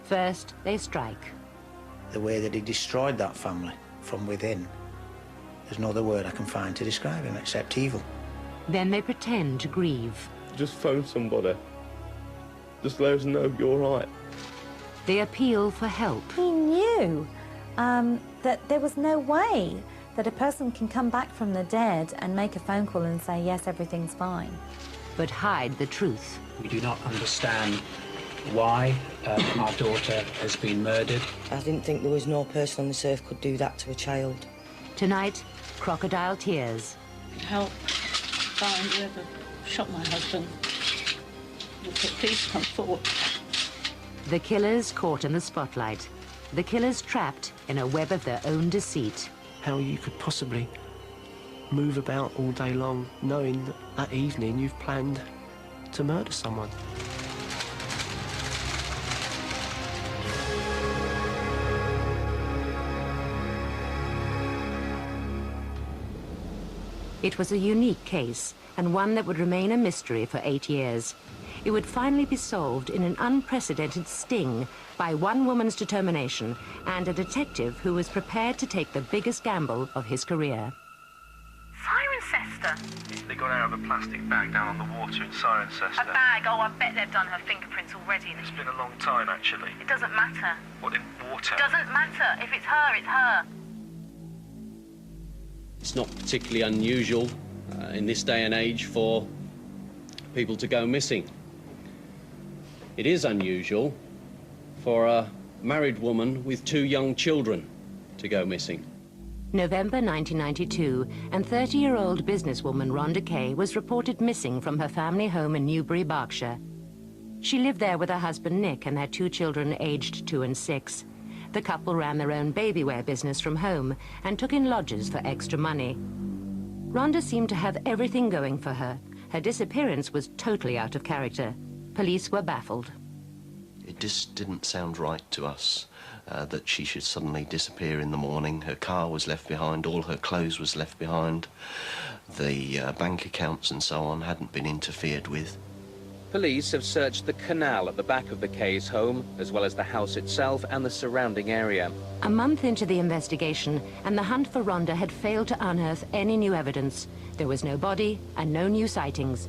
First, they strike. The way that he destroyed that family from within, there's no other word I can find to describe him except evil. Then they pretend to grieve. Just phone somebody. Just let us know you're all right. They appeal for help. He knew that there was no way that a person can come back from the dead and make a phone call and say, yes, everything's fine. But hide the truth. We do not understand why our daughter has been murdered. I didn't think there was no person on this earth could do that to a child. Tonight, crocodile tears. Help find whoever shot my husband. Please come forward. The killers caught in the spotlight. The killers trapped in a web of their own deceit. How you could possibly move about all day long knowing that that evening you've planned to murder someone. It was a unique case, and one that would remain a mystery for 8 years. It would finally be solved in an unprecedented sting by one woman's determination and a detective who was prepared to take the biggest gamble of his career. Cirencester? They got out of a plastic bag down on the water in Cirencester. A bag? Oh, I bet they've done her fingerprints already. It's been a long time, actually. It doesn't matter. What, in water? It doesn't matter. If it's her, it's her. It's not particularly unusual in this day and age for people to go missing. It is unusual for a married woman with 2 young children to go missing. November 1992, and 30-year-old businesswoman Rhonda Kay was reported missing from her family home in Newbury, Berkshire. She lived there with her husband Nick and their 2 children aged 2 and 6. The couple ran their own baby wear business from home and took in lodgers for extra money. Rhonda seemed to have everything going for her. Her disappearance was totally out of character. Police were baffled. It just didn't sound right to us that she should suddenly disappear in the morning. Her car was left behind, all her clothes was left behind. The bank accounts and so on hadn't been interfered with. Police have searched the canal at the back of the Kay's home, as well as the house itself and the surrounding area. A month into the investigation, and the hunt for Rhonda had failed to unearth any new evidence. There was no body and no new sightings.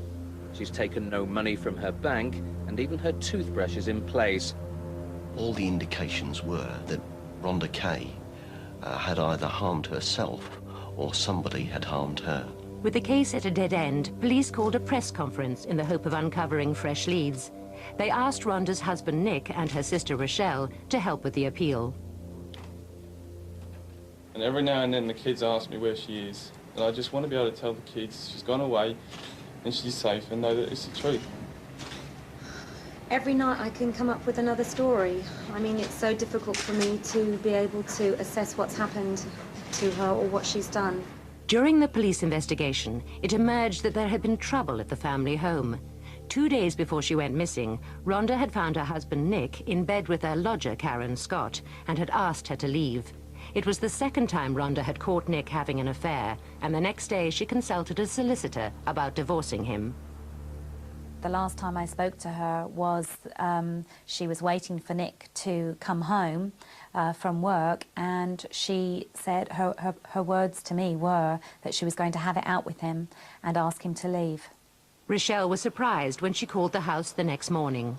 She's taken no money from her bank, and even her toothbrush is in place. All the indications were that Rhonda Kay had either harmed herself or somebody had harmed her. With the case at a dead end, police called a press conference in the hope of uncovering fresh leads. They asked Rhonda's husband Nick and her sister Rochelle to help with the appeal. And every now and then the kids ask me where she is, and I just want to be able to tell the kids she's gone away and she's safe and know that it's the truth. Every night I can come up with another story. I mean, it's so difficult for me to be able to assess what's happened to her or what she's done. During the police investigation, it emerged that there had been trouble at the family home. 2 days before she went missing, Rhonda had found her husband Nick in bed with their lodger, Karen Scott, and had asked her to leave. It was the second time Rhonda had caught Nick having an affair, and the next day she consulted a solicitor about divorcing him. The last time I spoke to her was she was waiting for Nick to come home from work, and she said her words to me were that she was going to have it out with him and ask him to leave. Rochelle was surprised when she called the house the next morning.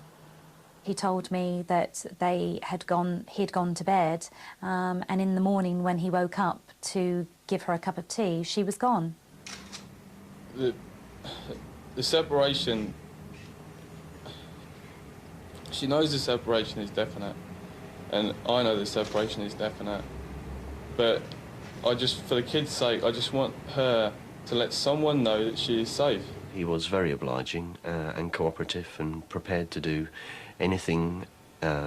He told me that he had gone to bed, and in the morning when he woke up to give her a cup of tea, she was gone. The separation, she knows the separation is definite, and I know the separation is definite, but for the kids' sake, I just want her to let someone know that she is safe. He was very obliging and cooperative and prepared to do anything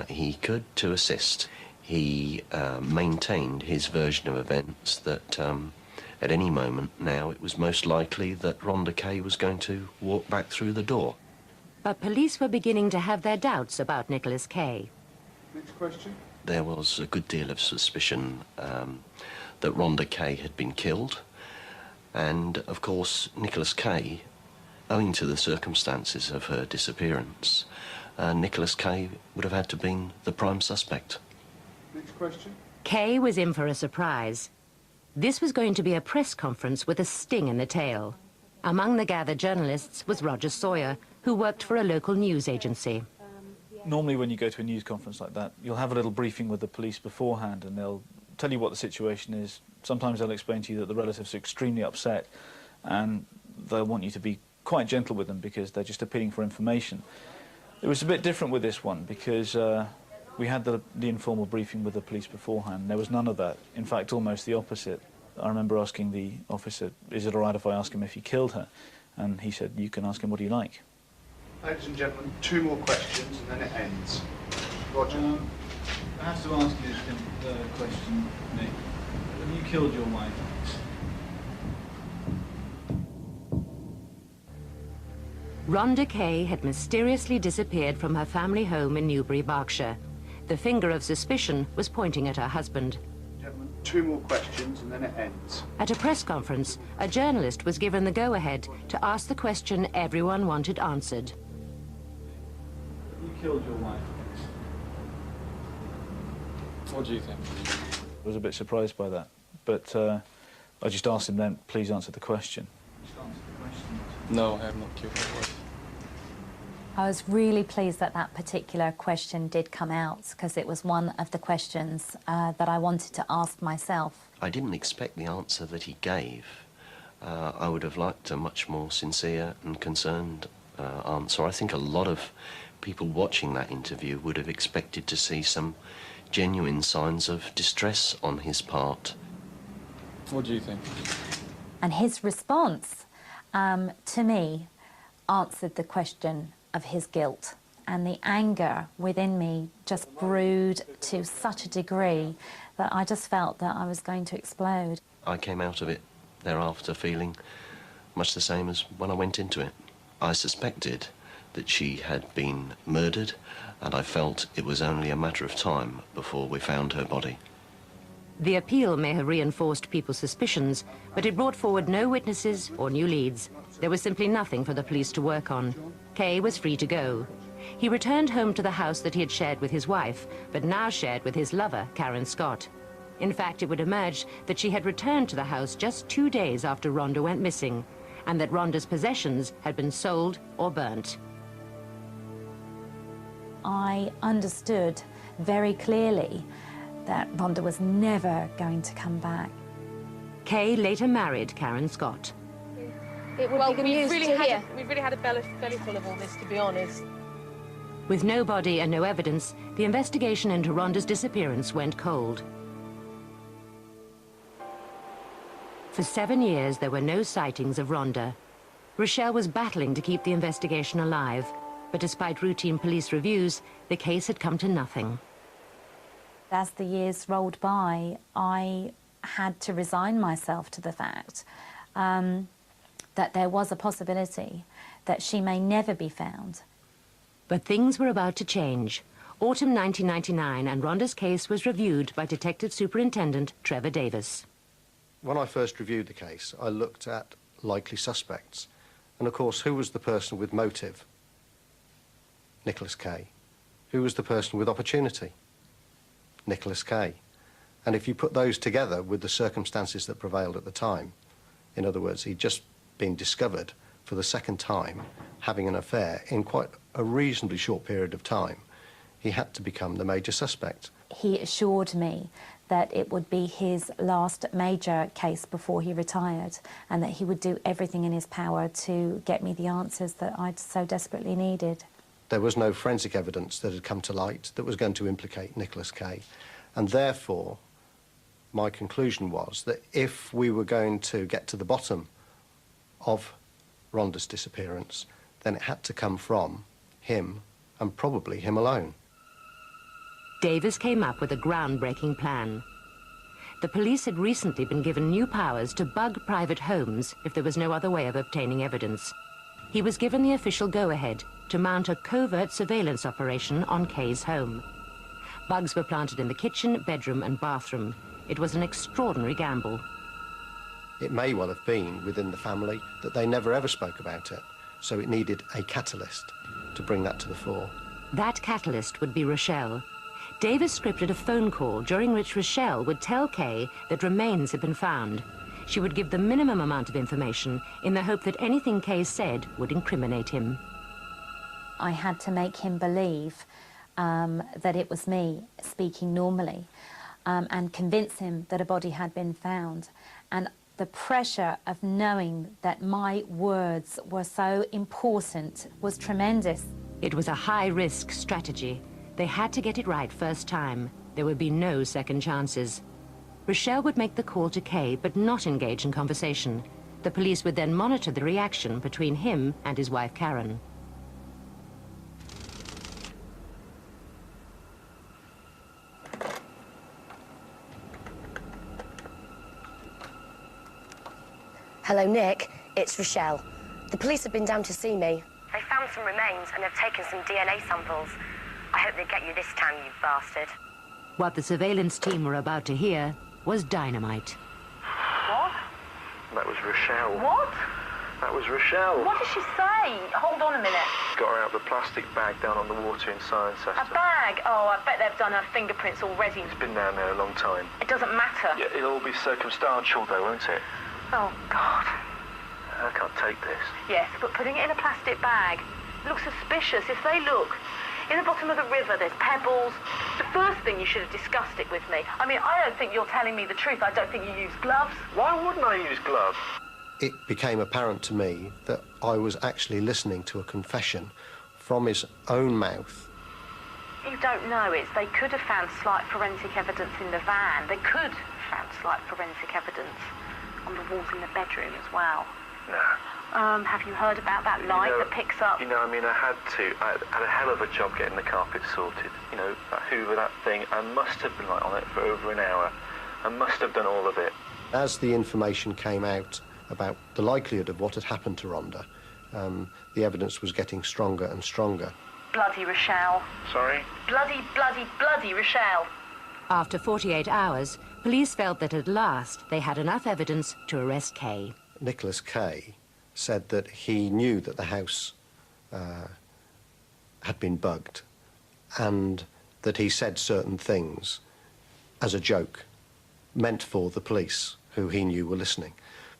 he could to assist. He maintained his version of events that at any moment now it was most likely that Rhonda Kay was going to walk back through the door. But police were beginning to have their doubts about Nicholas Kay. Next question. There was a good deal of suspicion that Rhonda Kay had been killed, and of course Nicholas Kay, owing to the circumstances of her disappearance, Nicholas Kay would have had to been the prime suspect. Next question. Kay was in for a surprise. This was going to be a press conference with a sting in the tail. Among the gathered journalists was Roger Sawyer, who worked for a local news agency. Normally when you go to a news conference like that, you'll have a little briefing with the police beforehand and they'll tell you what the situation is. Sometimes they'll explain to you that the relatives are extremely upset and they'll want you to be quite gentle with them because they're just appealing for information. It was a bit different with this one because we had the informal briefing with the police beforehand. There was none of that. In fact, almost the opposite. I remember asking the officer, is it all right if I ask him if he killed her? And he said, you can ask him what you like. Ladies and gentlemen, 2 more questions and then it ends. Roger. I have to ask you the question, Nick. Have you killed your wife? Rhonda Kay had mysteriously disappeared from her family home in Newbury, Berkshire. The finger of suspicion was pointing at her husband. Gentlemen, 2 more questions and then it ends. At a press conference, a journalist was given the go-ahead to ask the question everyone wanted answered. You killed your wife. What do you think? I was a bit surprised by that, but I just asked him then, please answer the question. No, I have not killed my wife. I was really pleased that that particular question did come out because it was one of the questions that I wanted to ask myself. I didn't expect the answer that he gave. I would have liked a much more sincere and concerned answer. I think a lot of people watching that interview would have expected to see some genuine signs of distress on his part. What do you think? And his response, to me, answered the question of his guilt. And the anger within me just brewed to such a degree that I just felt that I was going to explode. I came out of it thereafter feeling much the same as when I went into it. I suspected that she had been murdered, and I felt it was only a matter of time before we found her body. The appeal may have reinforced people's suspicions, but it brought forward no witnesses or new leads. There was simply nothing for the police to work on. Kay was free to go. He returned home to the house that he had shared with his wife, but now shared with his lover, Karen Scott. In fact, it would emerge that she had returned to the house just 2 days after Rhonda went missing, and that Rhonda's possessions had been sold or burnt. I understood very clearly that Rhonda was never going to come back. Kay later married Karen Scott. It would be news to hear. We've really had a belly full of all this, to be honest. With no body and no evidence, the investigation into Rhonda's disappearance went cold. For 7 years, there were no sightings of Rhonda. Rochelle was battling to keep the investigation alive, but despite routine police reviews, the case had come to nothing. As the years rolled by, I had to resign myself to the fact that there was a possibility that she may never be found. But things were about to change. Autumn 1999, and Rhonda's case was reviewed by Detective Superintendent Trevor Davis. When I first reviewed the case, I looked at likely suspects. And of course, who was the person with motive? Nicholas Kay. Who was the person with opportunity? Nicholas Kay. And if you put those together with the circumstances that prevailed at the time, in other words, he'd just been discovered for the second time having an affair in quite a reasonably short period of time, he had to become the major suspect. He assured me that it would be his last major case before he retired, and that he would do everything in his power to get me the answers that I'd so desperately needed. There was no forensic evidence that had come to light that was going to implicate Nicholas Kay, and therefore my conclusion was that if we were going to get to the bottom of Rhonda's disappearance, then it had to come from him, and probably him alone. Davis came up with a groundbreaking plan. The police had recently been given new powers to bug private homes if there was no other way of obtaining evidence. He was given the official go-ahead to mount a covert surveillance operation on Kay's home. Bugs were planted in the kitchen, bedroom and bathroom. It was an extraordinary gamble. It may well have been within the family that they never ever spoke about it, so it needed a catalyst to bring that to the fore. That catalyst would be Rochelle. Davis scripted a phone call during which Rochelle would tell Kay that remains had been found. She would give the minimum amount of information in the hope that anything Kay said would incriminate him. I had to make him believe that it was me speaking normally and convince him that a body had been found. And the pressure of knowing that my words were so important was tremendous. It was a high-risk strategy. They had to get it right first time. There would be no second chances. Rochelle would make the call to Kay, but not engage in conversation. The police would then monitor the reaction between him and his wife, Karen. Hello, Nick. It's Rochelle. The police have been down to see me. They found some remains and have taken some DNA samples. I hope they get you this time, you bastard. What the surveillance team were about to hear was dynamite. What? That was Rochelle. What? That was Rochelle. What did she say? Hold on a minute. Got her out the plastic bag down on the water in Cirencester. A bag? Oh, I bet they've done her fingerprints already. It's been down there a long time. It doesn't matter. Yeah, it'll all be circumstantial though, won't it? Oh, God. I can't take this. Yes, but putting it in a plastic bag looks suspicious. If they look in the bottom of the river, there's pebbles. The first thing you should have discussed it with me. I mean, I don't think you're telling me the truth. I don't think you use gloves. Why wouldn't I use gloves? It became apparent to me that I was actually listening to a confession from his own mouth. You don't know it. They could have found slight forensic evidence in the van. They could have found slight forensic evidence on the walls in the bedroom as well. No. Have you heard about that light that picks up? You know, I mean, I had a hell of a job getting the carpet sorted. You know, that Hoover, that thing, I must have been on it for over an hour. I must have done all of it. As the information came out about the likelihood of what had happened to Rhonda, the evidence was getting stronger and stronger. Bloody Rochelle. Sorry? Bloody Rochelle. After 48 hours, police felt that at last they had enough evidence to arrest Kay. Nicholas Kay said that he knew that the house had been bugged and that he said certain things as a joke meant for the police, who he knew were listening.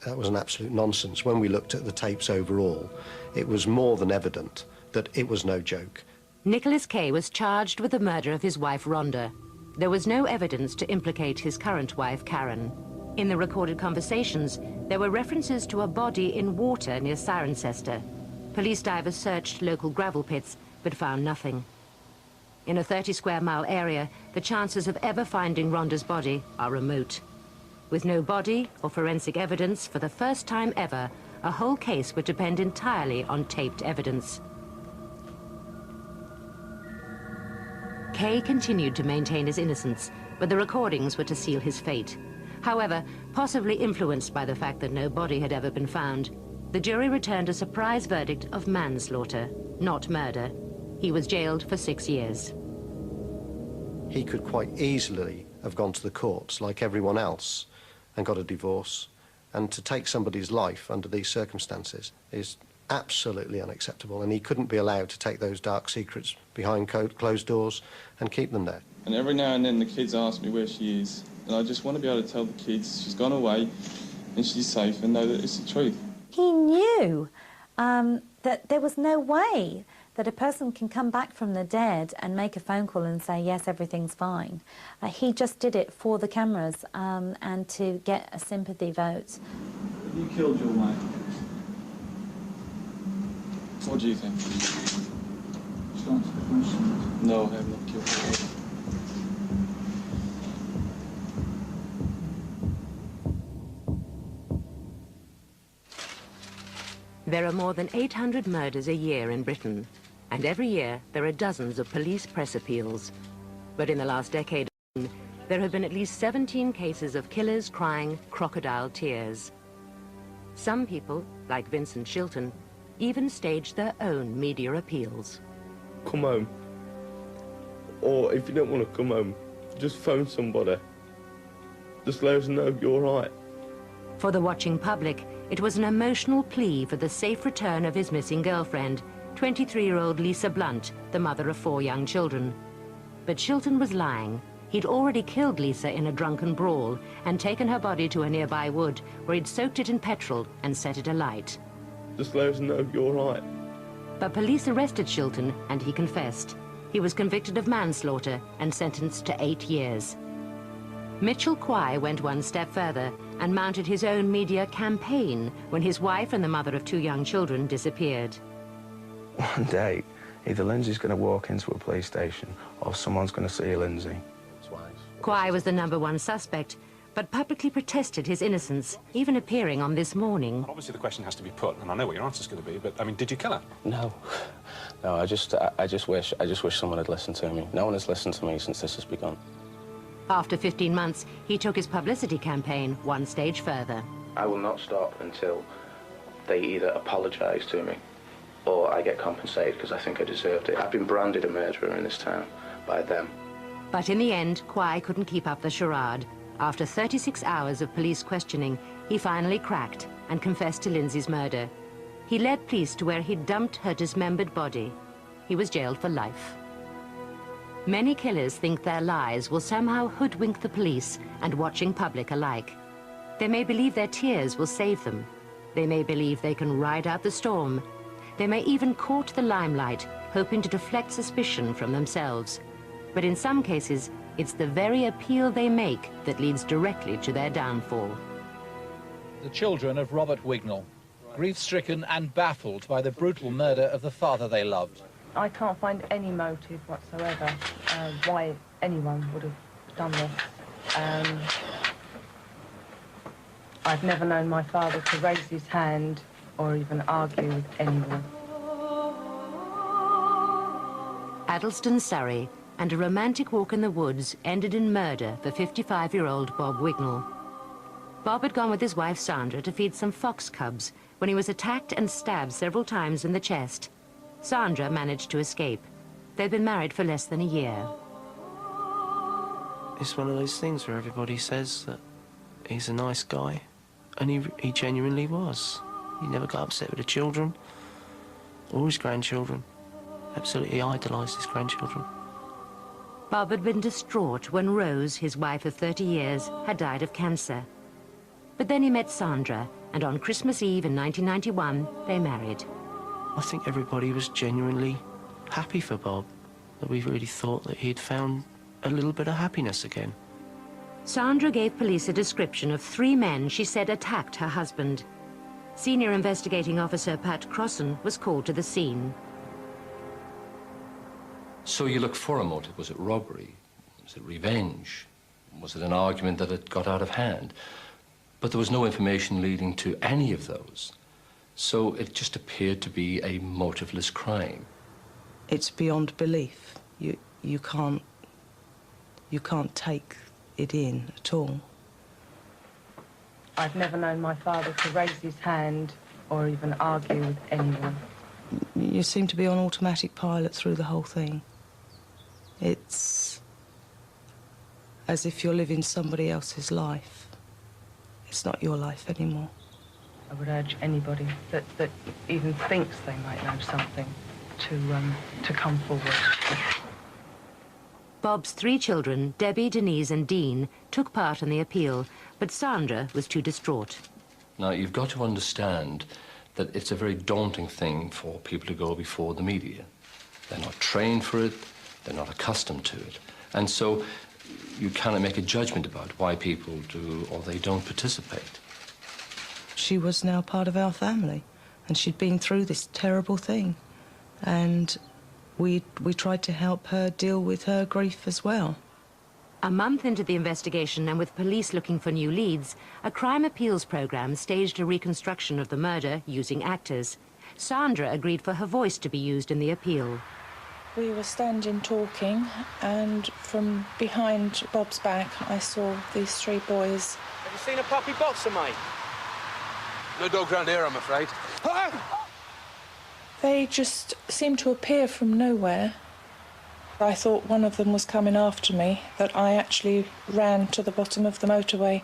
That was an absolute nonsense. When we looked at the tapes overall, it was more than evident that it was no joke. Nicholas Kay was charged with the murder of his wife, Rhonda. There was no evidence to implicate his current wife, Karen. In the recorded conversations, there were references to a body in water near Cirencester. Police divers searched local gravel pits, but found nothing. In a 30-square-mile area, the chances of ever finding Rhonda's body are remote. With no body or forensic evidence, for the first time ever, a whole case would depend entirely on taped evidence. Kay continued to maintain his innocence, but the recordings were to seal his fate. However, possibly influenced by the fact that no body had ever been found, the jury returned a surprise verdict of manslaughter, not murder. He was jailed for 6 years. He could quite easily have gone to the courts like everyone else and got a divorce. And to take somebody's life under these circumstances is absolutely unacceptable, and he couldn't be allowed to take those dark secrets behind closed doors and keep them there. And every now and then the kids ask me where she is, and I just want to be able to tell the kids she's gone away and she's safe and know that it's the truth. He knew that there was no way that a person can come back from the dead and make a phone call and say, yes, everything's fine. He just did it for the cameras and to get a sympathy vote. You killed your wife. What do you think? Just answer the question. No, I have not killed her wife. There are more than 800 murders a year in Britain, and every year there are dozens of police press appeals. But in the last decade, there have been at least 17 cases of killers crying crocodile tears. Some people, like Vincent Shilton, even staged their own media appeals. Come home. Or if you don't want to come home, just phone somebody. Just let us know you're right. For the watching public, it was an emotional plea for the safe return of his missing girlfriend, 23-year-old Lisa Blunt, the mother of 4 young children. But Chilton was lying. He'd already killed Lisa in a drunken brawl and taken her body to a nearby wood where he'd soaked it in petrol and set it alight. Just let us know you're right. But police arrested Chilton and he confessed. He was convicted of manslaughter and sentenced to 8 years. Mitchell Quay went one step further and mounted his own media campaign when his wife and the mother of 2 young children disappeared. One day, either Lindsay's going to walk into a police station or someone's going to see Lindsay. Quay was the #1 suspect, but publicly protested his innocence, even appearing on This Morning. Obviously, the question has to be put, and I know what your answer's going to be, but, I mean, did you kill her? No. No, I just wish someone had listened to me. No one has listened to me since this has begun. After 15 months, he took his publicity campaign one stage further. I will not stop until they either apologise to me or I get compensated because I think I deserved it. I've been branded a murderer in this town by them. But in the end, Quay couldn't keep up the charade. After 36 hours of police questioning, he finally cracked and confessed to Lindsay's murder. He led police to where he'd dumped her dismembered body. He was jailed for life. Many killers think their lies will somehow hoodwink the police and watching public alike. They may believe their tears will save them. They may believe they can ride out the storm. They may even court the limelight, hoping to deflect suspicion from themselves. But in some cases, it's the very appeal they make that leads directly to their downfall. The children of Robert Wignall, grief-stricken and baffled by the brutal murder of the father they loved. I can't find any motive whatsoever why anyone would have done this. I've never known my father to raise his hand or even argue with anyone. Addleston, Surrey, and a romantic walk in the woods ended in murder for 55-year-old Bob Wignall. Bob had gone with his wife Sandra to feed some fox cubs when he was attacked and stabbed several times in the chest. Sandra managed to escape. They'd been married for less than a year. It's one of those things where everybody says that he's a nice guy, and he genuinely was. He never got upset with the children or his grandchildren. Absolutely idolised his grandchildren. Bob had been distraught when Rose, his wife of 30 years, had died of cancer. But then he met Sandra, and on Christmas Eve in 1991, they married. I think everybody was genuinely happy for Bob, that we really thought that he'd found a little bit of happiness again. Sandra gave police a description of 3 men she said attacked her husband. Senior Investigating Officer Pat Crossan was called to the scene. So you looked for a motive. Was it robbery? Was it revenge? Was it an argument that had got out of hand? But there was no information leading to any of those. So it just appeared to be a motiveless crime. It's beyond belief. You can't take it in at all. I've never known my father to raise his hand or even argue with anyone. You seem to be on automatic pilot through the whole thing. It's as if you're living somebody else's life. It's not your life anymore. I would urge anybody that even thinks they might know something to come forward. Bob's 3 children, Debbie, Denise and Dean, took part in the appeal, but Sandra was too distraught. Now, you've got to understand that it's a very daunting thing for people to go before the media. They're not trained for it, they're not accustomed to it. And so you cannot make a judgment about why people do or they don't participate. She was now part of our family, and she'd been through this terrible thing. And we tried to help her deal with her grief as well. A month into the investigation and with police looking for new leads, a crime appeals program staged a reconstruction of the murder using actors. Sandra agreed for her voice to be used in the appeal. We were standing talking, and from behind Bob's back, I saw these 3 boys. Have you seen a puppy boxer, mate? No dog round here, I'm afraid. They just seemed to appear from nowhere. I thought one of them was coming after me, that I actually ran to the bottom of the motorway.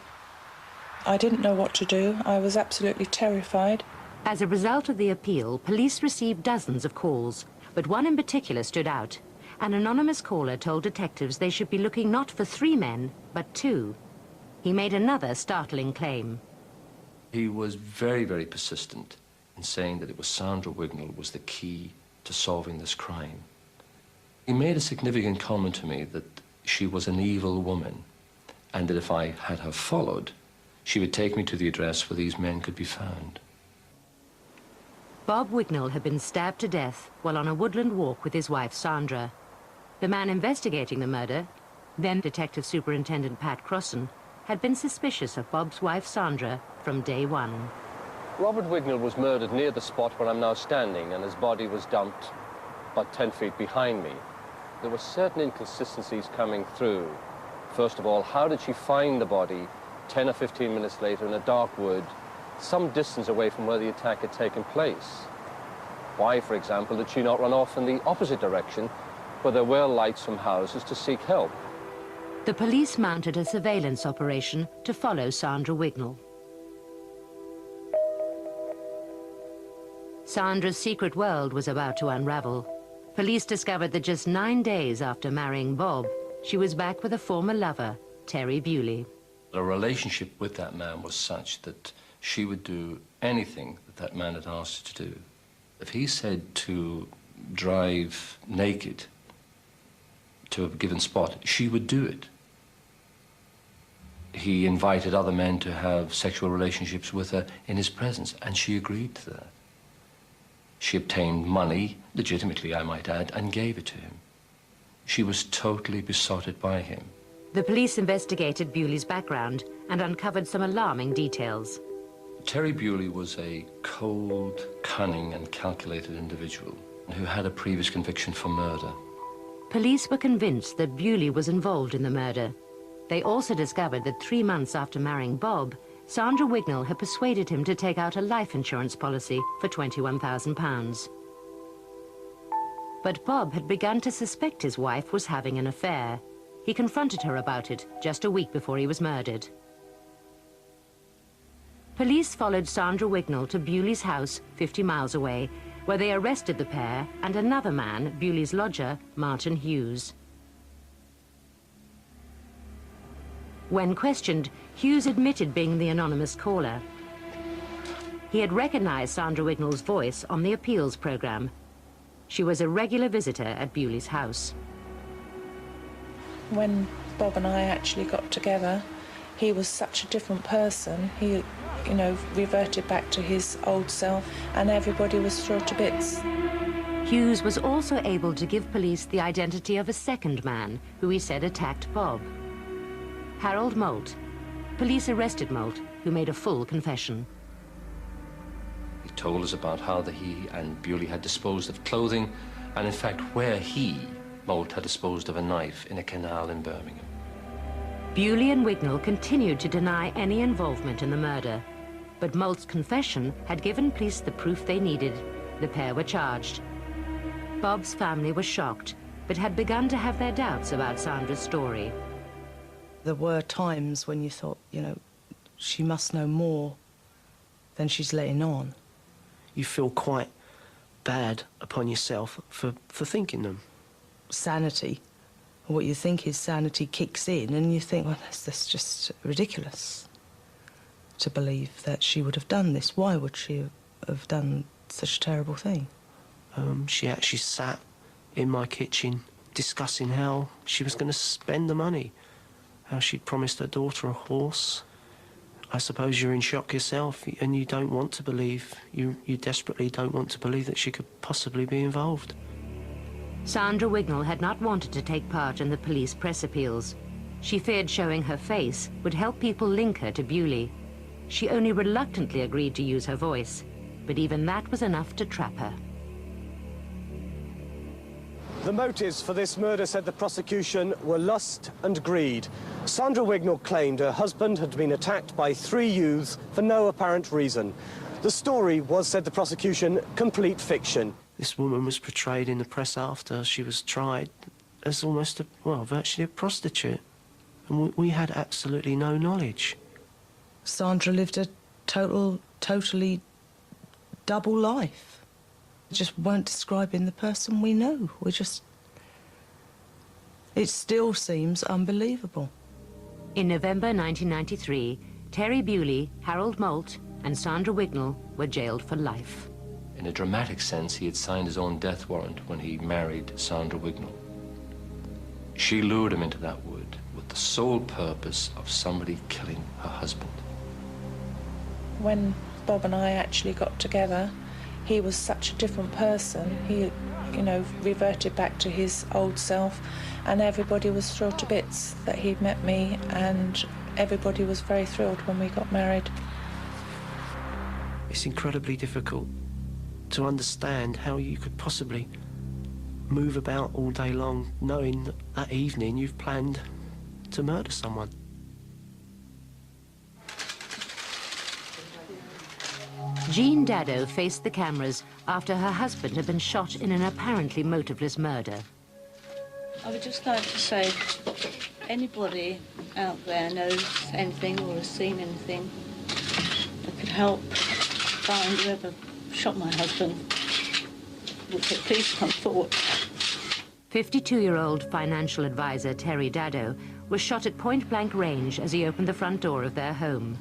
I didn't know what to do. I was absolutely terrified. As a result of the appeal, police received dozens of calls. but one in particular stood out. An anonymous caller told detectives they should be looking not for 3 men, but 2. He made another startling claim. He was very, very persistent in saying that it was Sandra Wignall was the key to solving this crime. He made a significant comment to me that she was an evil woman, and that if I had her followed, she would take me to the address where these men could be found. Bob Wignall had been stabbed to death while on a woodland walk with his wife, Sandra. The man investigating the murder, then Detective Superintendent Pat Crossan, had been suspicious of Bob's wife, Sandra, from day one. Robert Wignall was murdered near the spot where I'm now standing, and his body was dumped about 10 feet behind me. There were certain inconsistencies coming through. First of all, how did she find the body 10 or 15 minutes later in a dark wood, some distance away from where the attack had taken place? Why, for example, did she not run off in the opposite direction, where there were lights from houses, to seek help? The police mounted a surveillance operation to follow Sandra Wignall. Sandra's secret world was about to unravel. Police discovered that just 9 days after marrying Bob, she was back with a former lover, Terry Bewley. The relationship with that man was such that she would do anything that that man had asked her to do. If he said to drive naked to a given spot, she would do it. He invited other men to have sexual relationships with her in his presence, and she agreed to that. She obtained money, legitimately I might add, and gave it to him. She was totally besotted by him. The police investigated Bewley's background and uncovered some alarming details. Terry Bewley was a cold, cunning and calculated individual who had a previous conviction for murder. Police were convinced that Bewley was involved in the murder. They also discovered that 3 months after marrying Bob, Sandra Wignall had persuaded him to take out a life insurance policy for £21,000. But Bob had begun to suspect his wife was having an affair. He confronted her about it just a week before he was murdered. Police followed Sandra Wignall to Bewley's house 50 miles away, where they arrested the pair and another man, Bewley's lodger, Martin Hughes. When questioned, Hughes admitted being the anonymous caller. He had recognized Sandra Wignall's voice on the appeals program. She was a regular visitor at Bewley's house. When Bob and I actually got together, he was such a different person. He, you know, reverted back to his old self, and everybody was thrilled to bits. Hughes was also able to give police the identity of a second man who he said attacked Bob. Harold Moult. Police arrested Moult, who made a full confession. He told us about how he and Bewley had disposed of clothing, and in fact where he, Moult, had disposed of a knife in a canal in Birmingham. Bewley and Wignall continued to deny any involvement in the murder, but Moult's confession had given police the proof they needed. The pair were charged. Bob's family was shocked, but had begun to have their doubts about Sandra's story. There were times when you thought, you know, she must know more than she's letting on. You feel quite bad upon yourself for thinking them. Sanity, or what you think is sanity, kicks in, and you think, well, that's just ridiculous to believe that she would have done this. Why would she have done such a terrible thing? She actually sat in my kitchen discussing how she was going to spend the money, how she'd promised her daughter a horse. I suppose you're in shock yourself, and you don't want to believe, you desperately don't want to believe that she could possibly be involved. Sandra Wignall had not wanted to take part in the police press appeals. She feared showing her face would help people link her to Bewley. She only reluctantly agreed to use her voice, but even that was enough to trap her. The motives for this murder, said the prosecution, were lust and greed. Sandra Wignall claimed her husband had been attacked by 3 youths for no apparent reason. The story was, said the prosecution, complete fiction. This woman was portrayed in the press after she was tried as almost, virtually a prostitute. And we had absolutely no knowledge. Sandra lived a totally double life. just weren't describing the person we know. It still seems unbelievable. In November 1993, Terry Bewley, Harold Moult and Sandra Wignall were jailed for life. In a dramatic sense, he had signed his own death warrant when he married Sandra Wignall. She lured him into that wood with the sole purpose of somebody killing her husband. When Bob and I actually got together, he was such a different person. He, you know, reverted back to his old self, and everybody was thrilled to bits that he'd met me, and everybody was very thrilled when we got married. It's incredibly difficult to understand how you could possibly move about all day long knowing that that evening you've planned to murder someone. Jean Dado faced the cameras after her husband had been shot in an apparently motiveless murder. I would just like to say, anybody out there knows anything or has seen anything that could help find whoever shot my husband, would please come forward. 52-year-old financial advisor Terry Dado was shot at point-blank range as he opened the front door of their home.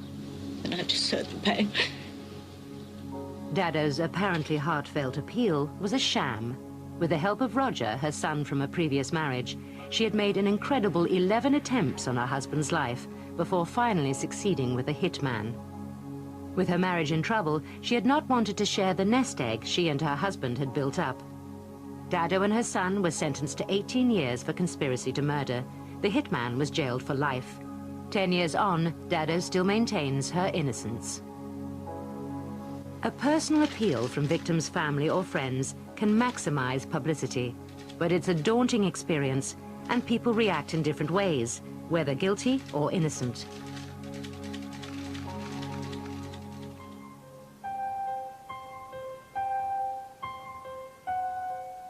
And I deserve the pain. Dado's apparently heartfelt appeal was a sham. With the help of Roger, her son from a previous marriage, she had made an incredible 11 attempts on her husband's life before finally succeeding with a hitman. With her marriage in trouble, she had not wanted to share the nest egg she and her husband had built up. Dado and her son were sentenced to 18 years for conspiracy to murder. The hitman was jailed for life. 10 years on, Dado still maintains her innocence. A personal appeal from victims' family or friends can maximize publicity, but it's a daunting experience, and people react in different ways, whether guilty or innocent.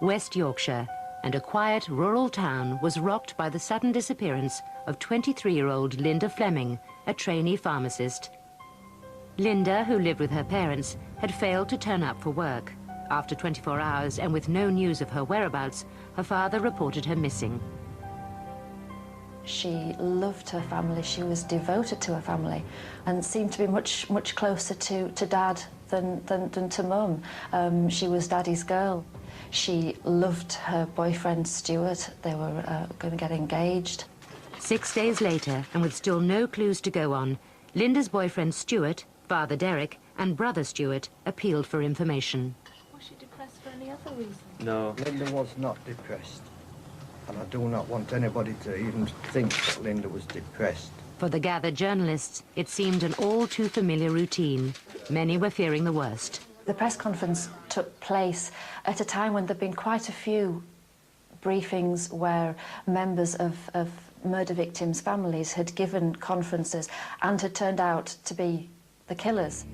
West Yorkshire, and a quiet rural town was rocked by the sudden disappearance of 23-year-old Linda Fleming, a trainee pharmacist. Linda, who lived with her parents, had failed to turn up for work. After 24 hours and with no news of her whereabouts, her father reported her missing. She loved her family, she was devoted to her family, and seemed to be much closer to Dad than to Mum. She was Daddy's girl. She loved her boyfriend, Stuart. They were going to get engaged. 6 days later, and with still no clues to go on, Linda's boyfriend, Stuart, father Derek, and brother Stuart appealed for information. Was she depressed for any other reason? No. Linda was not depressed. And I do not want anybody to even think that Linda was depressed. For the gathered journalists, it seemed an all-too-familiar routine. Many were fearing the worst. The press conference took place at a time when there'd been quite a few briefings where members of murder victims' families had given conferences and had turned out to be the killers.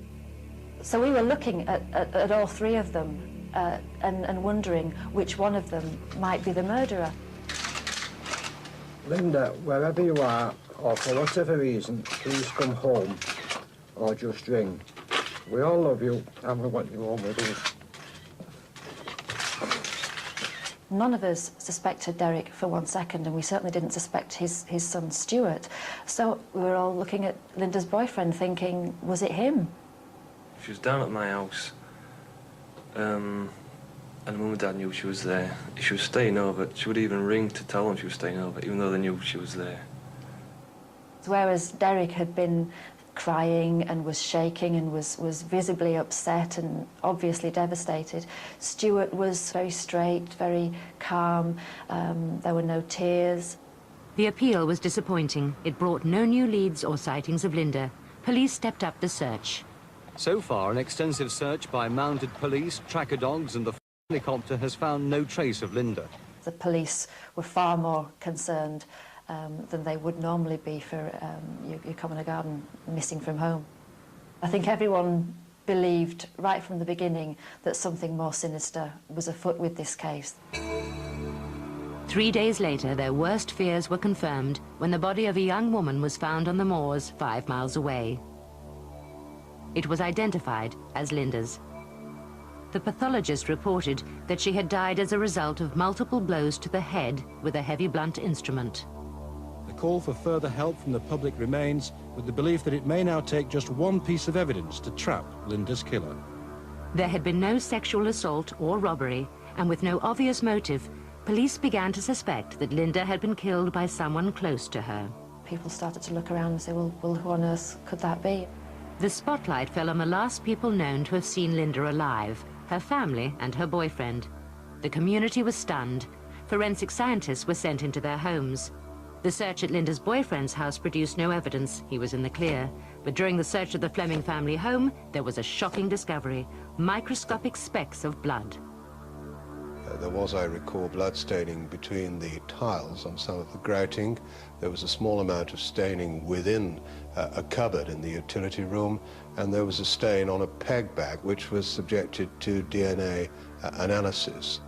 So we were looking at all three of them and wondering which one of them might be the murderer. Linda, wherever you are, or for whatever reason, please come home or just ring. We all love you and we want you home with us. None of us suspected Derek for 1 second, and we certainly didn't suspect his son Stuart. So we were all looking at Linda's boyfriend thinking, was it him? She was down at my house, and Mum and Dad knew she was there. She was staying over. She would even ring to tell them she was staying over, even though they knew she was there. Whereas Derek had been crying and was shaking and was visibly upset and obviously devastated, Stuart was very straight, very calm. There were no tears. The appeal was disappointing. It brought no new leads or sightings of Linda. Police stepped up the search. So far, an extensive search by mounted police, tracker dogs and the helicopter has found no trace of Linda. The police were far more concerned than they would normally be for your commoner garden missing from home. I think everyone believed right from the beginning that something more sinister was afoot with this case. 3 days later, their worst fears were confirmed when the body of a young woman was found on the moors 5 miles away. It was identified as Linda's. The pathologist reported that she had died as a result of multiple blows to the head with a heavy blunt instrument. The call for further help from the public remains, with the belief that it may now take just one piece of evidence to trap Linda's killer. There had been no sexual assault or robbery, and with no obvious motive, police began to suspect that Linda had been killed by someone close to her. People started to look around and say, well, who on earth could that be? The spotlight fell on the last people known to have seen Linda alive, her family and her boyfriend. The community was stunned. Forensic scientists were sent into their homes. The search at Linda's boyfriend's house produced no evidence. He was in the clear. But during the search of the Fleming family home, there was a shocking discovery: microscopic specks of blood. There was, I recall, blood staining between the tiles on some of the grouting. There was a small amount of staining within a cupboard in the utility room, and there was a stain on a peg bag which was subjected to DNA analysis.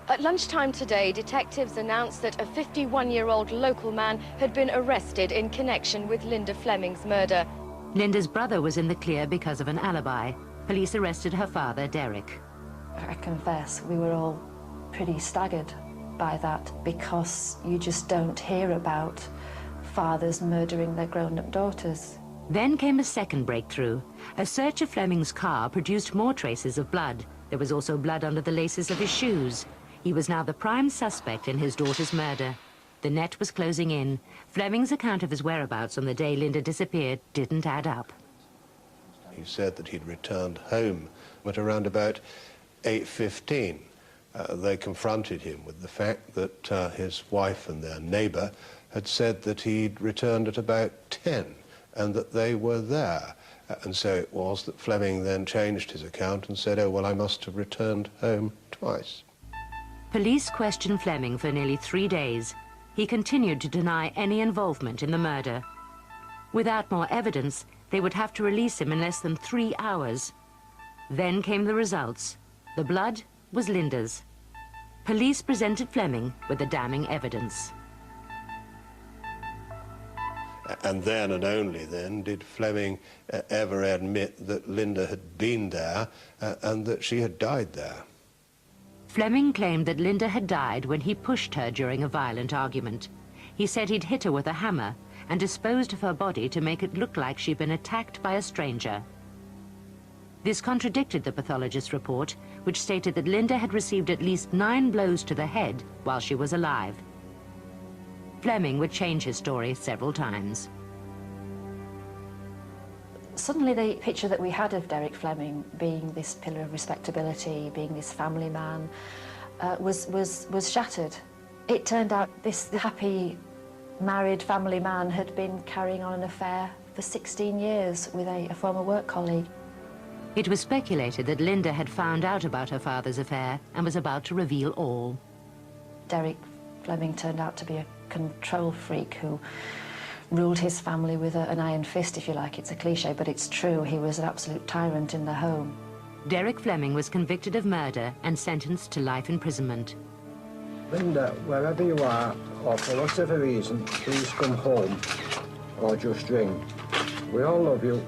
At lunchtime today, detectives announced that a 51-year-old local man had been arrested in connection with Linda Fleming's murder. Linda's brother was in the clear because of an alibi. Police arrested her father, Derek. I confess, we were all pretty staggered by that, because you just don't hear about fathers murdering their grown-up daughters. Then came a second breakthrough. A search of Fleming's car produced more traces of blood. There was also blood under the laces of his shoes. He was now the prime suspect in his daughter's murder. The net was closing in. Fleming's account of his whereabouts on the day Linda disappeared didn't add up. He said that he'd returned home at around about 8:15. They confronted him with the fact that his wife and their neighbour had said that he'd returned at about 10 and that they were there. And so it was that Fleming then changed his account and said, oh, well, I must have returned home twice. Police questioned Fleming for nearly 3 days. He continued to deny any involvement in the murder. Without more evidence, they would have to release him in less than 3 hours. Then came the results. The blood was Linda's. Police presented Fleming with the damning evidence. And then, and only then, did Fleming ever admit that Linda had been there and that she had died there. Fleming claimed that Linda had died when he pushed her during a violent argument. He said he'd hit her with a hammer and disposed of her body to make it look like she'd been attacked by a stranger. This contradicted the pathologist's report, which stated that Linda had received at least 9 blows to the head while she was alive. Fleming would change his story several times. Suddenly the picture that we had of Derek Fleming being this pillar of respectability, being this family man, was shattered. It turned out this happy, married family man had been carrying on an affair for 16 years with a former work colleague. It was speculated that Linda had found out about her father's affair and was about to reveal all. Derek Fleming turned out to be a control freak who ruled his family with an iron fist, if you like. It's a cliche, but it's true. He was an absolute tyrant in the home. Derek Fleming was convicted of murder and sentenced to life imprisonment. Linda, wherever you are, or for whatever reason, please come home or just ring. We all love you.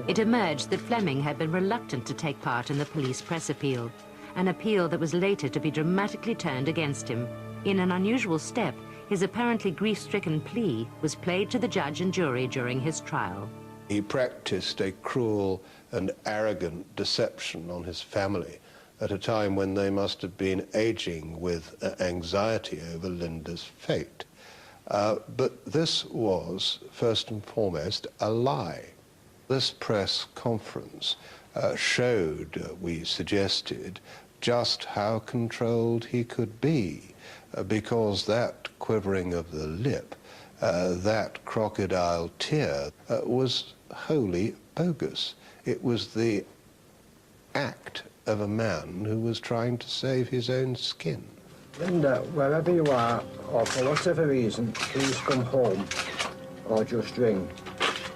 It emerged that Fleming had been reluctant to take part in the police press appeal, an appeal that was later to be dramatically turned against him. In an unusual step, his apparently grief-stricken plea was played to the judge and jury during his trial. He practiced a cruel and arrogant deception on his family at a time when they must have been aging with anxiety over Linda's fate. But this was, first and foremost, a lie. This press conference showed, we suggested, just how controlled he could be, because that quivering of the lip, that crocodile tear, was wholly bogus. It was the act of a man who was trying to save his own skin. Linda, wherever you are, or for whatever reason, please come home or just ring.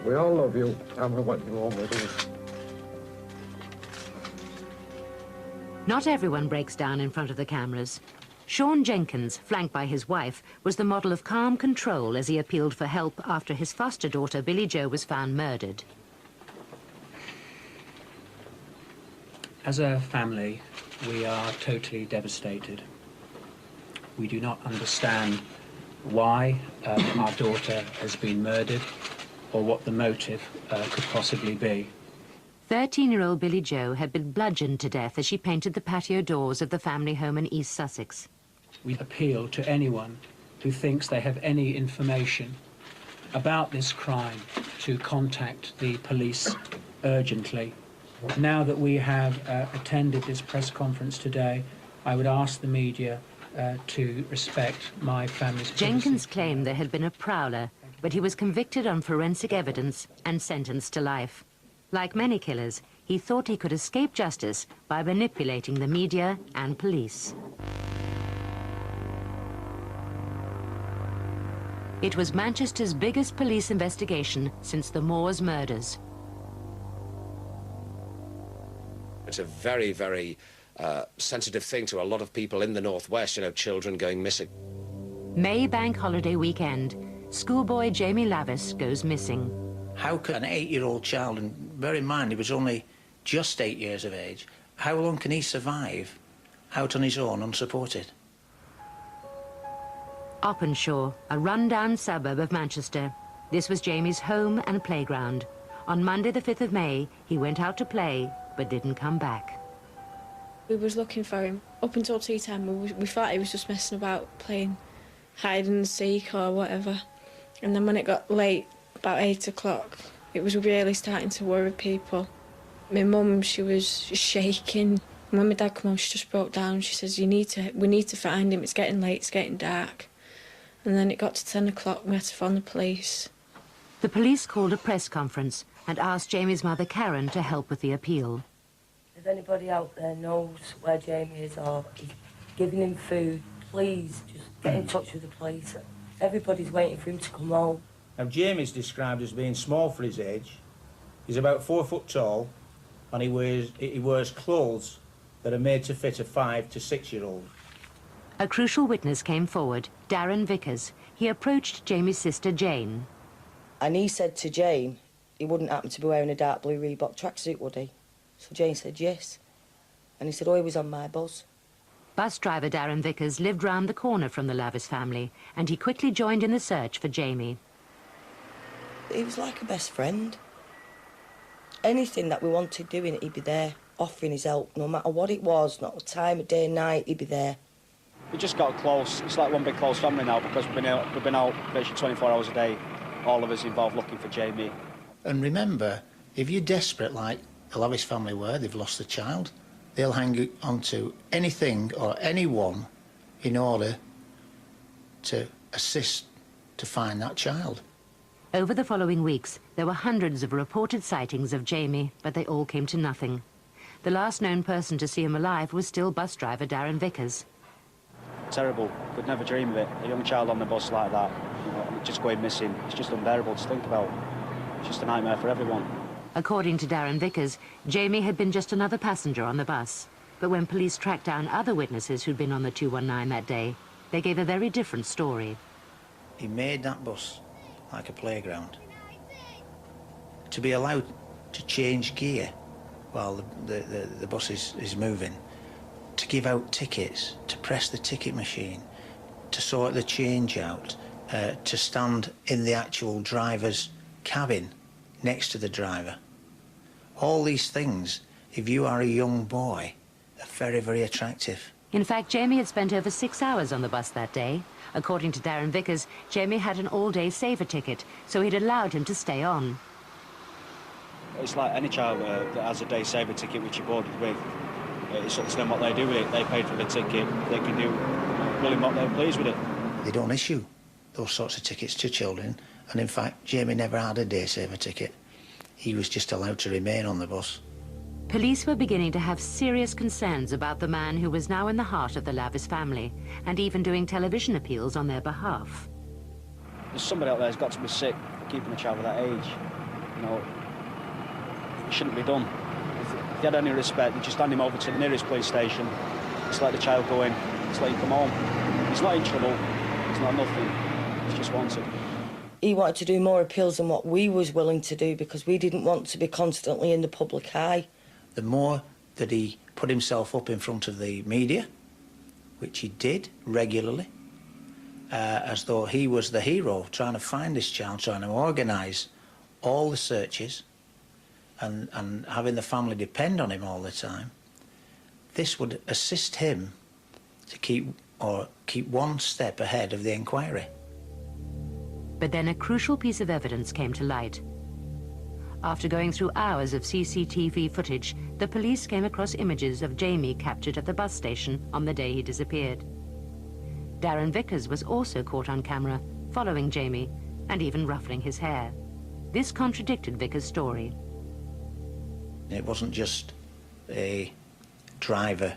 We all love you and we want you home with us. Not everyone breaks down in front of the cameras. Sean Jenkins, flanked by his wife, was the model of calm control as he appealed for help after his foster daughter, Billy Jo, was found murdered. As a family, We are totally devastated. We do not understand why our daughter has been murdered or what the motive could possibly be. 13-year-old Billy Jo had been bludgeoned to death as she painted the patio doors of the family home in East Sussex. We appeal to anyone who thinks they have any information about this crime to contact the police urgently. Now that we have attended this press conference today, I would ask the media to respect my family's privacy. Jenkins claimed there had been a prowler, but he was convicted on forensic evidence and sentenced to life. Like many killers, he thought he could escape justice by manipulating the media and police. It was Manchester's biggest police investigation since the Moors murders. It's a very, very sensitive thing to a lot of people in the Northwest, you know, children going missing. May bank holiday weekend, schoolboy Jamie Lavis goes missing. How can an 8-year-old child, and bear in mind he was only just 8 years of age, how long can he survive out on his own, unsupported? Openshaw, a run-down suburb of Manchester. This was Jamie's home and playground. On Monday the 5th of May, he went out to play, but didn't come back. We was looking for him. Up until tea time, we thought he was just messing about, playing hide and seek or whatever. And then when it got late, about 8 o'clock, it was really starting to worry people. My mum, she was shaking. When my dad came home, she just broke down. She says, we need to find him. It's getting late, it's getting dark. And then it got to 10 o'clock, we had to phone the police. The police called a press conference and asked Jamie's mother, Karen, to help with the appeal. If anybody out there knows where Jamie is or is giving him food, please just get in touch with the police. Everybody's waiting for him to come home. Now, Jamie's described as being small for his age. He's about 4 foot tall, and he wears clothes that are made to fit a 5 to 6-year-old. A crucial witness came forward, Darren Vickers. He approached Jamie's sister, Jane. And he said to Jane, he wouldn't happen to be wearing a dark blue Reebok tracksuit, would he? So Jane said yes. And he said, oh, he was on my bus. Bus driver Darren Vickers lived round the corner from the Lavis family, and he quickly joined in the search for Jamie. He was like a best friend. Anything that we wanted doing, he'd be there, offering his help, no matter what it was, not the time of day, night, he'd be there. We just got close. It's like one big close family now because we've been out basically 24 hours a day, all of us involved looking for Jamie. And remember, if you're desperate like the Lavis family were, they've lost a child, they'll hang on to anything or anyone in order to assist to find that child. Over the following weeks, there were hundreds of reported sightings of Jamie, but they all came to nothing. The last known person to see him alive was still bus driver Darren Vickers. Terrible. Could never dream of it. A young child on the bus like that, you know, just going missing. It's just unbearable to think about. It's just a nightmare for everyone. According to Darren Vickers, Jamie had been just another passenger on the bus. But when police tracked down other witnesses who'd been on the 219 that day, they gave a very different story. He made that bus like a playground. To be allowed to change gear while the bus is moving, to give out tickets, to press the ticket machine, to sort the change out, to stand in the actual driver's cabin next to the driver. All these things, if you are a young boy, are very, very attractive. In fact, Jamie had spent over 6 hours on the bus that day. According to Darren Vickers, Jamie had an all-day saver ticket, so he'd allowed him to stay on. It's like any child that has a day saver ticket which you're boarded with. It's up to them what they do with it. They paid for the ticket. They can do really what they're pleased with it. They don't issue those sorts of tickets to children, and in fact, Jamie never had a day saver ticket. He was just allowed to remain on the bus. Police were beginning to have serious concerns about the man who was now in the heart of the Lavis family, and even doing television appeals on their behalf. There's somebody out there who's got to be sick for keeping a child of that age. You know, it shouldn't be done. If you had any respect, you just hand him over to the nearest police station, just let the child go in, just let him come home. He's not in trouble, he's not nothing, he's just wanted. He wanted to do more appeals than what we was willing to do because we didn't want to be constantly in the public eye. The more that he put himself up in front of the media, which he did regularly, as though he was the hero, trying to find this child, trying to organise all the searches and having the family depend on him all the time. This would assist him to keep one step ahead of the inquiry. But then a crucial piece of evidence came to light. After going through hours of CCTV footage, the police came across images of Jamie captured at the bus station on the day he disappeared. Darren Vickers was also caught on camera, following Jamie and even ruffling his hair. This contradicted Vickers' story. It wasn't just a driver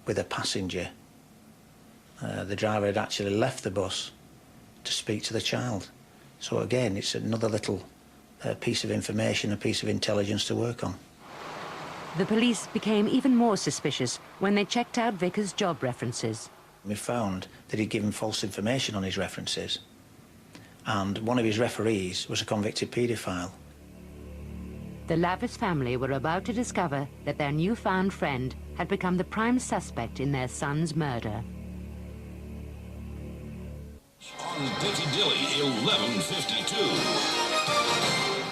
with a passenger. The driver had actually left the bus to speak to the child. So again, it's another little piece of information, a piece of intelligence to work on. The police became even more suspicious when they checked out Vickers' job references. We found that he'd given false information on his references, and one of his referees was a convicted paedophile. The Lavis family were about to discover that their newfound friend had become the prime suspect in their son's murder. On Piccadilly, 11:52.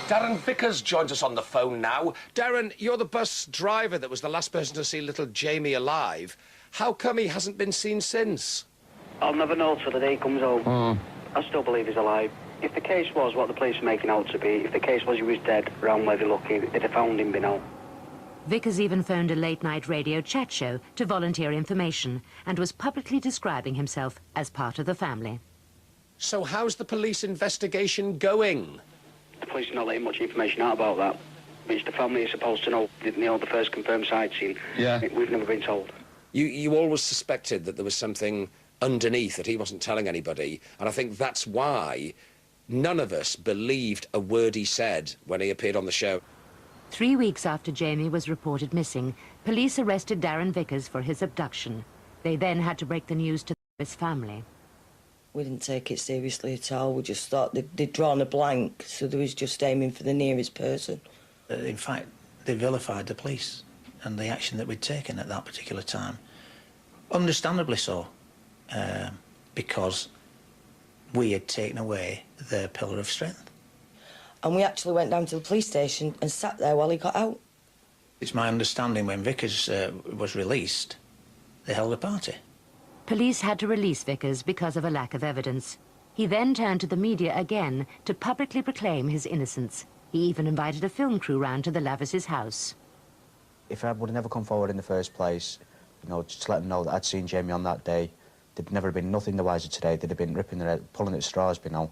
Darren Vickers joins us on the phone now. Darren, you're the bus driver that was the last person to see little Jamie alive. How come he hasn't been seen since? I'll never know till the day comes home. I still believe he's alive. If the case was what the police are making out to be, if the case was he was dead, around where they're looking, they'd have found him by now. Vickers even phoned a late-night radio chat show to volunteer information and was publicly describing himself as part of the family. So how's the police investigation going? The police are not letting much information out about that, which the family is supposed to know. They know the first confirmed sightseeing. Yeah. We've never been told. You always suspected that there was something underneath that he wasn't telling anybody, and I think that's why none of us believed a word he said when he appeared on the show. 3 weeks after Jamie was reported missing, police arrested Darren Vickers for his abduction. They then had to break the news to his family. We didn't take it seriously at all. We just thought they'd drawn a blank, so they was just aiming for the nearest person. In fact, they vilified the police and the action that we'd taken at that particular time. Understandably so, because we had taken away their pillar of strength. And we actually went down to the police station and sat there while he got out. It's my understanding when Vickers was released, they held a party. Police had to release Vickers because of a lack of evidence. He then turned to the media again to publicly proclaim his innocence. He even invited a film crew round to the Lavis' house. If I would have never come forward in the first place, you know, just to let them know that I'd seen Jamie on that day, they'd never been nothing the wiser today. They'd have been ripping their head, pulling at straws, you know.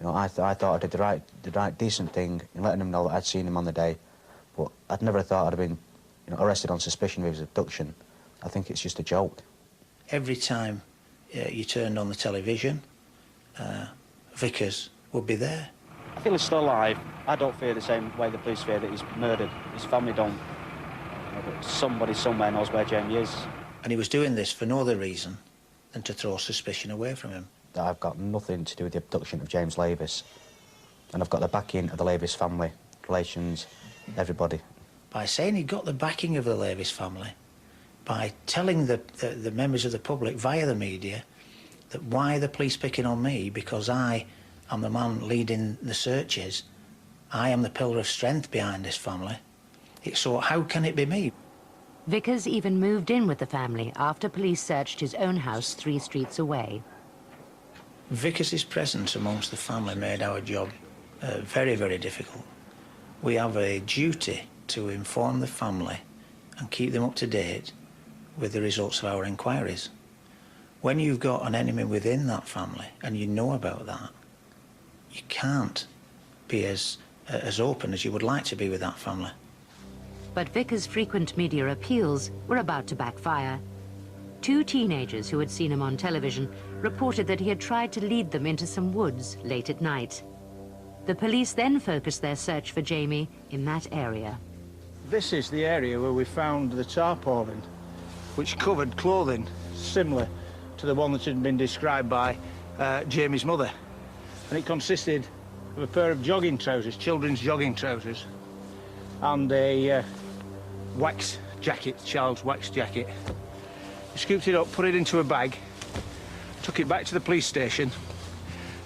I thought I did the right decent thing in letting them know that I'd seen him on the day, but I'd never thought I'd have been, you know, arrested on suspicion of his abduction. I think it's just a joke. Every time you turned on the television, Vickers would be there. I feel he's still alive. I don't fear the same way the police fear that he's murdered. His family don't. You know, but somebody somewhere knows where Jamie is. And he was doing this for no other reason than to throw suspicion away from him. I've got nothing to do with the abduction of James Lavis. And I've got the backing of the Lavis family, relations, everybody. By saying he got the backing of the Lavis family, by telling the members of the public via the media that why are the police picking on me because I am the man leading the searches, I am the pillar of strength behind this family. So how can it be me? Vickers even moved in with the family after police searched his own house 3 streets away. Vickers' presence amongst the family made our job very, very difficult. We have a duty to inform the family and keep them up to date with the results of our inquiries. When you've got an enemy within that family and you know about that, you can't be as open as you would like to be with that family. But Vickers' frequent media appeals were about to backfire. 2 teenagers who had seen him on television reported that he had tried to lead them into some woods late at night. The police then focused their search for Jamie in that area. This is the area where we found the tarpaulin, which covered clothing similar to the one that had been described by Jamie's mother. And it consisted of a pair of jogging trousers, children's jogging trousers, and a wax jacket, child's wax jacket. We scooped it up, put it into a bag, took it back to the police station,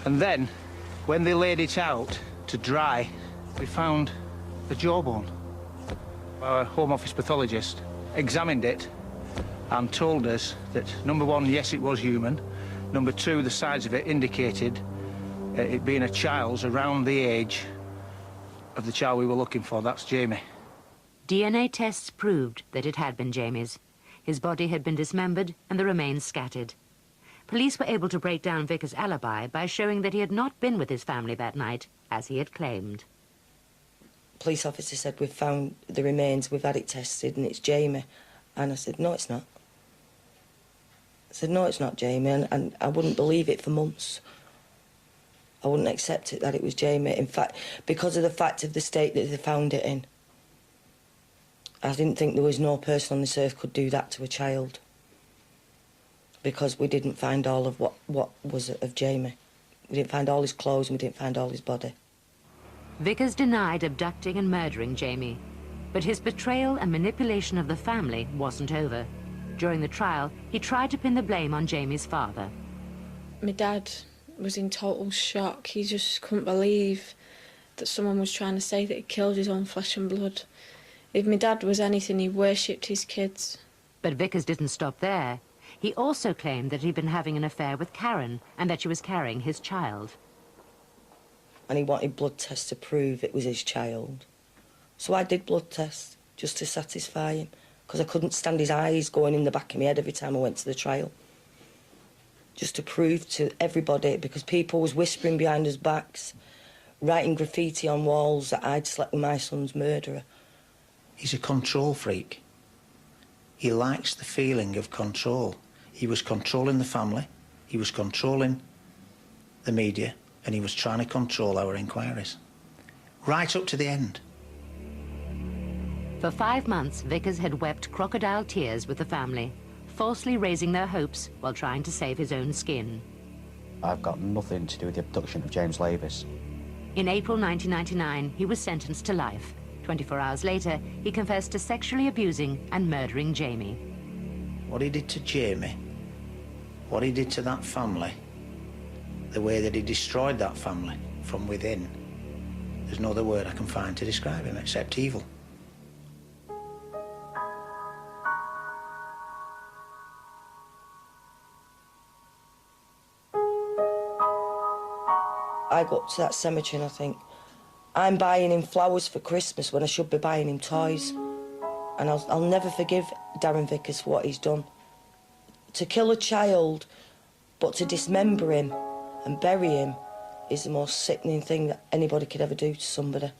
and then, when they laid it out to dry, we found the jawbone. Our Home Office pathologist examined it and told us that, number one, yes, it was human. Number two, the size of it indicated it being a child's around the age of the child we were looking for. That's Jamie. DNA tests proved that it had been Jamie's. His body had been dismembered and the remains scattered. Police were able to break down Vickers' alibi by showing that he had not been with his family that night, as he had claimed. Police officer said, we've found the remains, we've had it tested, and it's Jamie. And I said, no, it's not. I said, no, it's not Jamie, and I wouldn't believe it for months. I wouldn't accept it that it was Jamie. In fact, because of the fact of the state that they found it in, I didn't think there was no person on this earth could do that to a child. Because we didn't find all of what was of Jamie. We didn't find all his clothes and we didn't find all his body. Vickers denied abducting and murdering Jamie, but his betrayal and manipulation of the family wasn't over. During the trial, he tried to pin the blame on Jamie's father. My dad was in total shock. He just couldn't believe that someone was trying to say that he killed his own flesh and blood. If my dad was anything, he worshipped his kids. But Vickers didn't stop there. He also claimed that he'd been having an affair with Karen and that she was carrying his child. And he wanted blood tests to prove it was his child. So I did blood tests just to satisfy him, because I couldn't stand his eyes going in the back of my head every time I went to the trial. Just to prove to everybody, because people was whispering behind us backs, writing graffiti on walls that I'd slept with my son's murderer. He's a control freak. He likes the feeling of control. He was controlling the family, he was controlling the media, and he was trying to control our inquiries. Right up to the end. For 5 months, Vickers had wept crocodile tears with the family, falsely raising their hopes while trying to save his own skin. I've got nothing to do with the abduction of James Lavis. In April 1999, he was sentenced to life. 24 hours later, he confessed to sexually abusing and murdering Jamie. What he did to Jamie, what he did to that family, the way that he destroyed that family from within, there's no other word I can find to describe him except evil. I go up to that cemetery and I think, I'm buying him flowers for Christmas when I should be buying him toys. And I'll never forgive Darren Vickers for what he's done. To kill a child, but to dismember him and bury him is the most sickening thing that anybody could ever do to somebody.